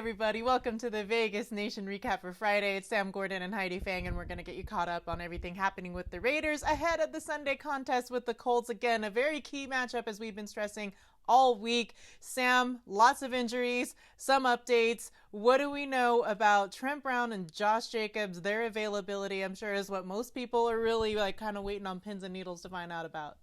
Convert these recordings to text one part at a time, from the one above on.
everybody. Welcome to the Vegas Nation Recap for Friday. It's Sam Gordon and Heidi Fang, and we're going to get you caught up on everything happening with the Raiders ahead of the Sunday contest with the Colts. Again, a very key matchup as we've been stressing all week. Sam, lots of injuries, some updates. What do we know about Trent Brown and Josh Jacobs? Their availability, I'm sure, is what most people are really kind of waiting on pins and needles to find out about.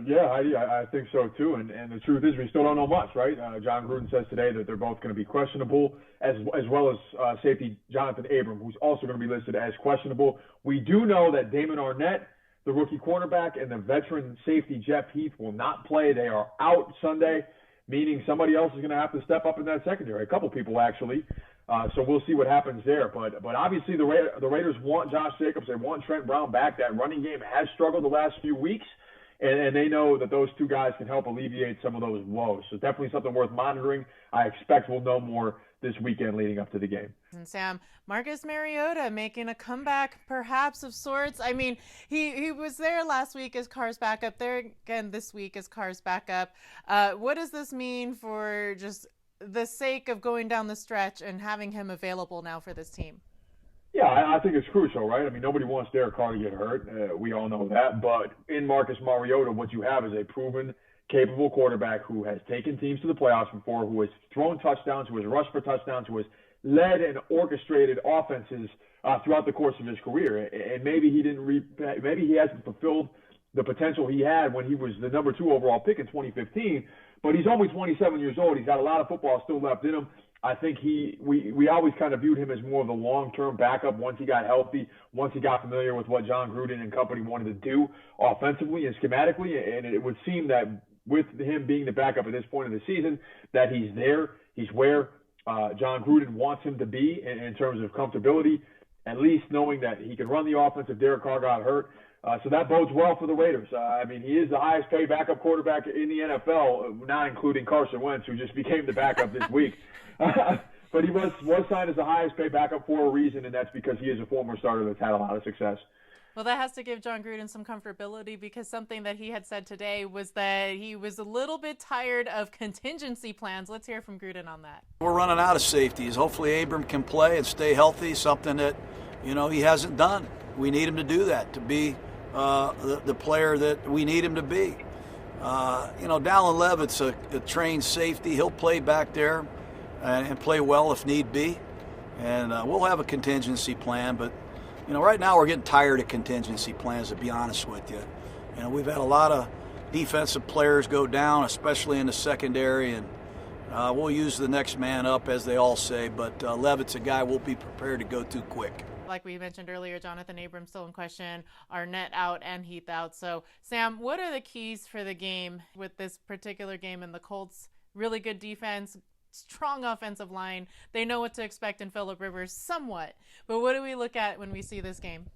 Yeah, Heidi, I think so too. And the truth is, we still don't know much, right? Jon Gruden says today that they're both going to be questionable, as well as safety Jonathan Abram, who's also going to be listed as questionable. We do know that Damon Arnette, the rookie cornerback, and the veteran safety Jeff Heath will not play. They are out Sunday, meaning somebody else is going to have to step up in that secondary. A couple people, actually. So we'll see what happens there. But obviously the Raiders want Josh Jacobs. They want Trent Brown back. That running game has struggled the last few weeks. And they know that those two guys can help alleviate some of those woes. So definitely something worth monitoring. I expect we'll know more this weekend leading up to the game. And Sam, Marcus Mariota making a comeback perhaps of sorts. I mean, he was there last week as Carr's backup, there again this week as Carr's backup. What does this mean for just the sake of going down the stretch and having him available now for this team? Yeah, I think it's crucial, right? I mean, nobody wants Derek Carr to get hurt. We all know that. But in Marcus Mariota, what you have is a proven, capable quarterback who has taken teams to the playoffs before, who has thrown touchdowns, who has rushed for touchdowns, who has led and orchestrated offenses throughout the course of his career. And maybe he hasn't fulfilled the potential he had when he was the number 2 overall pick in 2015. But he's only 27 years old. He's got a lot of football still left in him. I think we always kind of viewed him as more of a long-term backup once he got healthy, once he got familiar with what Jon Gruden and company wanted to do offensively and schematically. And it would seem that with him being the backup at this point of the season, that he's there. He's where Jon Gruden wants him to be in terms of comfortability, at least knowing that he can run the offense if Derek Carr got hurt. So that bodes well for the Raiders. I mean, he is the highest paid backup quarterback in the NFL, not including Carson Wentz, who just became the backup this week. But he was signed as the highest paid backup for a reason, and that's because he is a former starter that's had a lot of success. Well, that has to give Jon Gruden some comfortability, because something that he had said today was that he was a little bit tired of contingency plans. Let's hear from Gruden on that. We're running out of safeties. Hopefully Abram can play and stay healthy, something that, he hasn't done. We need him to do that, to be the player that we need him to be. Dallin Levitt's a trained safety. He'll play back there and play well if need be. And we'll have a contingency plan. But, right now we're getting tired of contingency plans, to be honest with you. We've had a lot of defensive players go down, especially in the secondary. And we'll use the next man up, as they all say. But Levitt's a guy we'll be prepared to go to quick. Like we mentioned earlier, Jonathan Abram still in question, Arnette out and Heath out. So, Sam, what are the keys for the game with this particular game in the Colts? Really good defense, strong offensive line. They know what to expect in Phillip Rivers somewhat. But what do we look at when we see this game?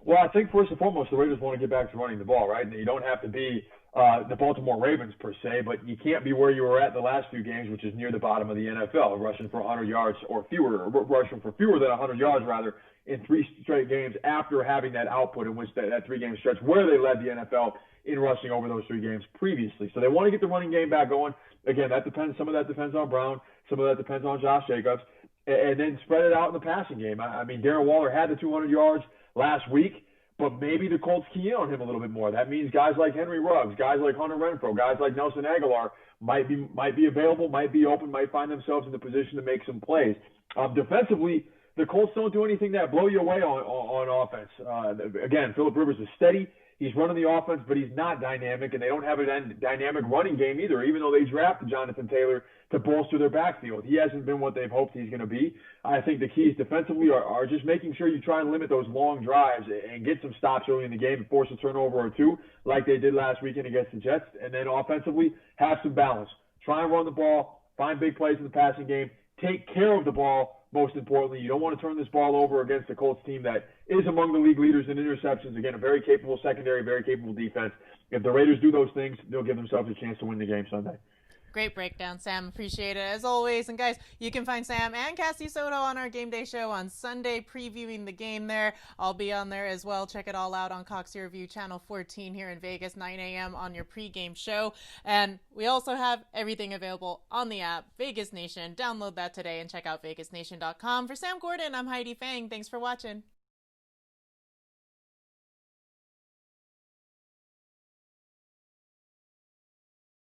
Well, I think first and foremost, the Raiders want to get back to running the ball, right? And you don't have to be the Baltimore Ravens per se, but you can't be where you were at the last few games, which is near the bottom of the NFL, rushing for 100 yards or fewer, or rushing for fewer than 100 yards rather, in 3 straight games after having that output in which that 3-game stretch where they led the NFL in rushing over those 3 games previously. So they want to get the running game back going. Again, some of that depends on Brown, some of that depends on Josh Jacobs, and then spread it out in the passing game. I mean, Darren Waller had the 200 yards last week, but maybe the Colts key in on him a little bit more. That means guys like Henry Ruggs, guys like Hunter Renfrow, guys like Nelson Aguilar might be available, might be open, might find themselves in the position to make some plays. Defensively, the Colts don't do anything that blow you away on offense. Again, Phillip Rivers is steady. He's running the offense, but he's not dynamic, and they don't have a dynamic running game either, even though they drafted Jonathan Taylor to bolster their backfield. He hasn't been what they've hoped he's going to be. I think the keys defensively are just making sure you try and limit those long drives and get some stops early in the game and force a turnover or 2 like they did last weekend against the Jets. And then offensively, have some balance. Try and run the ball, find big plays in the passing game, take care of the ball. Most importantly, you don't want to turn this ball over against a Colts team that is among the league leaders in interceptions. Again, a very capable secondary, very capable defense. If the Raiders do those things, they'll give themselves a chance to win the game Sunday. Great breakdown, Sam. Appreciate it as always. And guys, you can find Sam and Cassie Soto on our game day show on Sunday, previewing the game there. I'll be on there as well. Check it all out on Cox Review Channel 14 here in Vegas, 9 a.m. on your pregame show. And we also have everything available on the app, Vegas Nation. Download that today and check out vegasnation.com. For Sam Gordon, I'm Heidi Fang. Thanks for watching.